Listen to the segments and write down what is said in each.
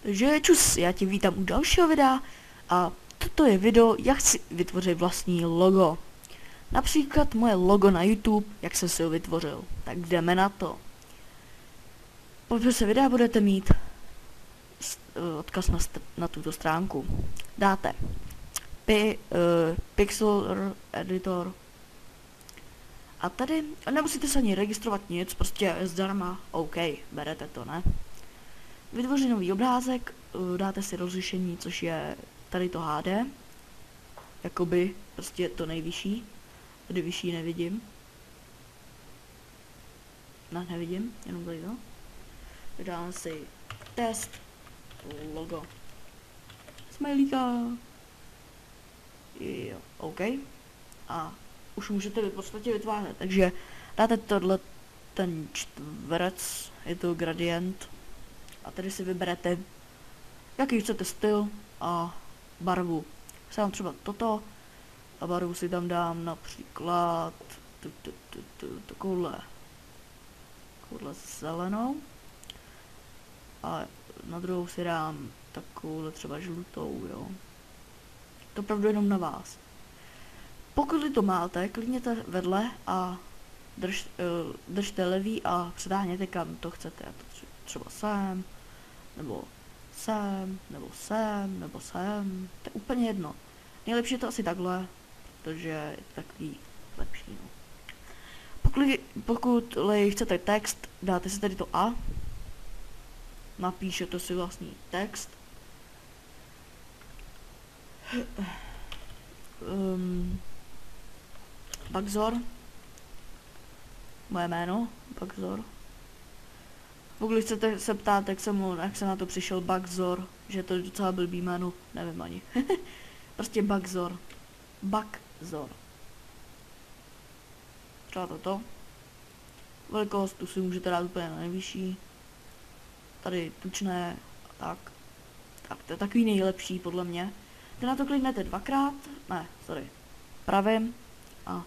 Takže čus, já tě vítám u dalšího videa a toto je video, jak si vytvořit vlastní logo. Například moje logo na YouTube, jak jsem si ho vytvořil. Tak jdeme na to. Popise videa budete mít odkaz na tuto stránku. Dáte Pixel Editor a tady nemusíte se ani registrovat nic, prostě zdarma, OK, berete to, ne? Vytvořit nový obrázek, dáte si rozlišení, což je tady to HD, jakoby prostě to nejvyšší, tady vyšší nevidím. Ne, nevidím, jenom tady to. Dáme si test, logo, smajlíka, jo, OK. A už můžete v podstatě vytvářet, takže dáte tohle, ten čtverec, je to gradient, a tady si vyberete, jaký chcete styl a barvu. Sám třeba toto a barvu si tam dám například takovouhle zelenou a na druhou si dám takovouhle třeba žlutou, jo. To opravdu jenom na vás. Pokud to máte, klidněte vedle a držte levý a přetáhněte kam to chcete. Třeba sem, nebo sem, nebo sem, nebo sem. To je úplně jedno. Nejlepší je to asi takhle, protože je to takový lepší. No. Pokud chcete text, dáte si tady to A. Napíšete si vlastní text. Bagzor. Moje jméno, Bagzor. Pokud chcete se ptát, jak jsem na to přišel Bagzor, že to je docela blbý jméno, nevím ani. Prostě Bagzor. Bagzor. Třeba toto. Velikost, tu si můžete dát úplně na nejvyšší. Tady tučné a tak. Tak to je takový nejlepší podle mě. Ty na to kliknete dvakrát, ne, sorry, pravým a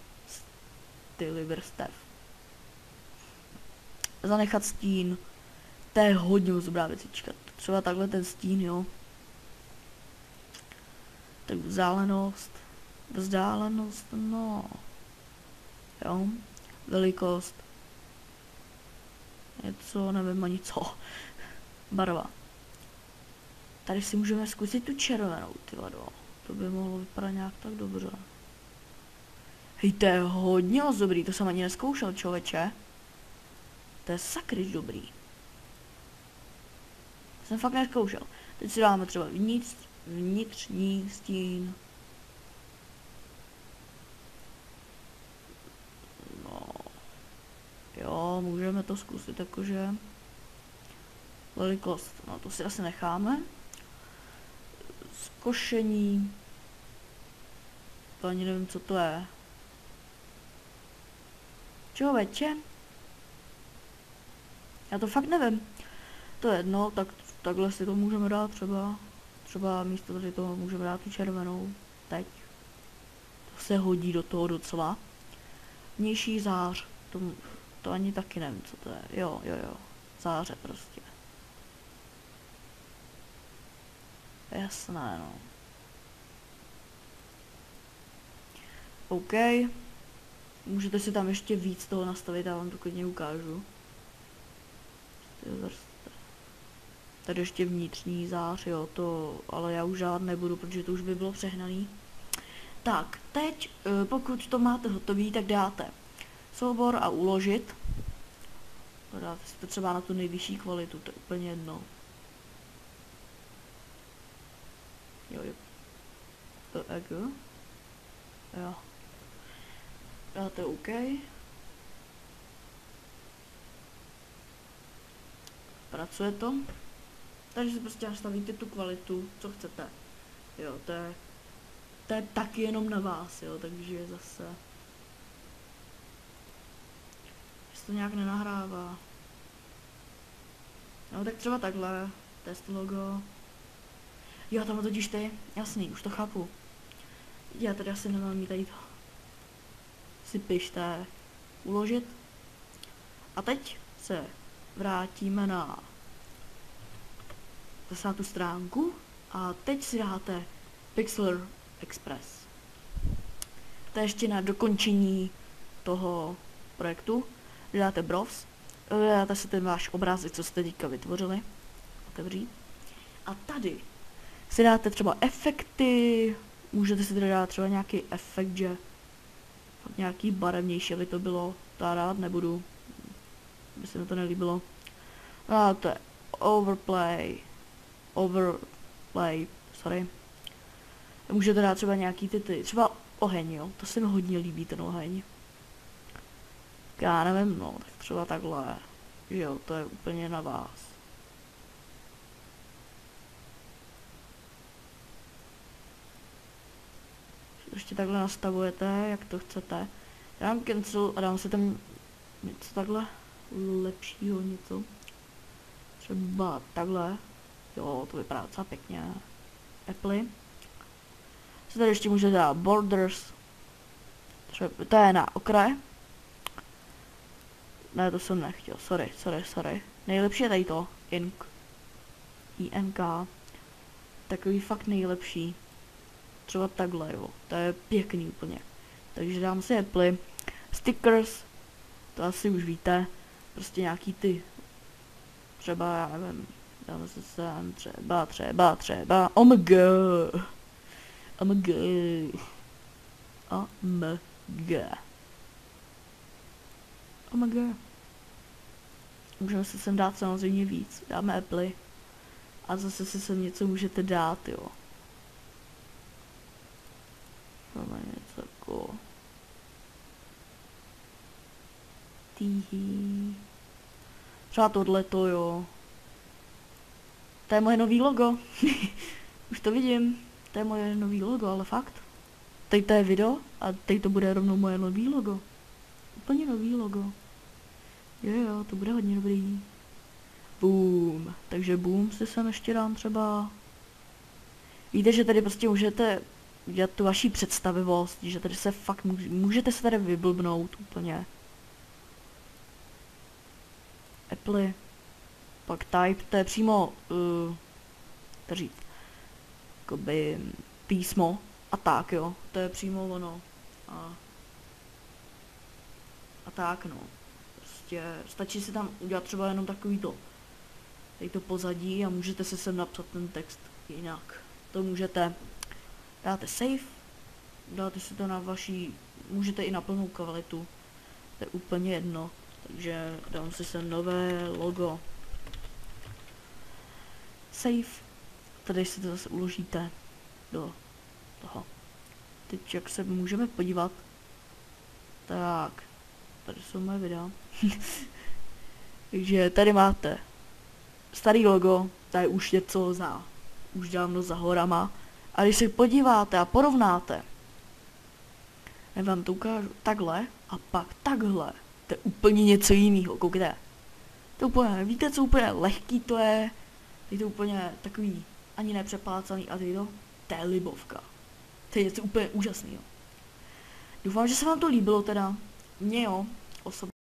styly vrstev. Zanechat stín, to je hodně dobrá věcička. Třeba takhle ten stín, jo. Tak vzdálenost, no. Jo, velikost. Něco, nevím ani co. Barva. Tady si můžeme zkusit tu červenou, ty vado. To by mohlo vypadat nějak tak dobře. Hej, to je hodně dobrý, to jsem ani nezkoušel, člověče. To je sakryč dobrý. To jsem fakt nezkoušel. Teď si dáme třeba vnitřní stín. No. Jo, můžeme to zkusit, jakože. Velikost, no to si asi necháme. Zkošení. To ani nevím, co to je. Člověče? Já to fakt nevím. To je jedno, tak takhle si to můžeme dát třeba místo tady toho můžeme dát tu červenou. Teď. To se hodí do toho docela. Vnější zář. To ani taky nevím, co to je. Jo. Záře prostě. Jasné, no. OK. Můžete si tam ještě víc toho nastavit, já vám to klidně ukážu. Tady ještě vnitřní zář, jo, to, ale já už žádné nebudu, protože to už by bylo přehnaný. Tak, teď, pokud to máte hotový, tak dáte soubor a uložit. Dáte si to třeba na tu nejvyšší kvalitu, to je úplně jedno. Jo. Jo. Dáte OK. Pracuje to. Takže si prostě nastavíte tu kvalitu, co chcete. Jo, to je taky jenom na vás, jo, takže zase. Jestli to nějak nenahrává. No tak třeba takhle, test logo. Jo, tam totiž ty, jasný, už to chápu. Já tady asi nemám mít tady to. Si pište, uložit. A teď se vrátíme na zase na tu stránku a teď si dáte Pixlr Express. To je ještě na dokončení toho projektu. Dáte browse, dáte si ten váš obrázek, co jste teďka vytvořili, otevřít. A tady si dáte třeba efekty, můžete si tady dát třeba nějaký efekt, že nějaký barevnější, aby to bylo, to já rád nebudu, by se mi to nelíbilo. Dáte overlay, sorry. Můžete dát třeba nějaký ty, třeba oheň, jo, to se mi hodně líbí, ten oheň. Já nevím, no, tak třeba takhle, jo, to je úplně na vás. Ještě takhle nastavujete, jak to chcete. Dám cancel a dám si tam něco takhle lepšího, něco. Třeba takhle. Jo, to vypadá docela pěkně. Apple. Co tady ještě můžete dát? Borders. Třeba, to je na okraj. Ne, to jsem nechtěl. Sorry. Nejlepší je tady to. INK. Takový fakt nejlepší. Třeba takhle, jo. To je pěkný úplně. Takže dám si Apple. Stickers. To asi už víte. Prostě nějaký ty. Třeba, já nevím. Dáme se sem třeba. OMG. Můžeme si sem dát samozřejmě víc. Dáme Apple. A zase si sem něco můžete dát, jo. Máme něco jako... Třeba tohleto, jo. To je moje nový logo. Už to vidím. To je moje nový logo, ale fakt. Teď to je video a teď to bude rovnou moje nový logo. Úplně nový logo. Jo, to bude hodně dobrý. Boom. Takže boom si sem ještě dám třeba. Víte, že tady prostě můžete dělat tu vaši představivost, že tady se fakt můžete se tady vyblbnout úplně. Apple. Pak type, to je přímo, to říct, jakoby písmo a tak, jo, to je přímo ono. A tak, no. Prostě stačí si tam udělat třeba jenom takový to. Tady to pozadí a můžete si sem napsat ten text jinak. To můžete, dáte save, dáte si to na vaší, můžete i na plnou kvalitu. To je úplně jedno. Takže dám si sem nové logo. Save. Tady si to zase uložíte do toho. Teď jak se můžeme podívat. Tak. Tady jsou moje videa. Takže tady máte starý logo, tady už něco už dávno za horama. A když se podíváte a porovnáte, já vám to ukážu takhle a pak takhle. To je úplně něco jiného, koukejte. To úplně, víte co úplně lehký to je? Je to úplně takový, ani nepřeplácaný a to je libovka. To je něco úplně úžasného. Doufám, že se vám to líbilo teda. Mně jo, osobně.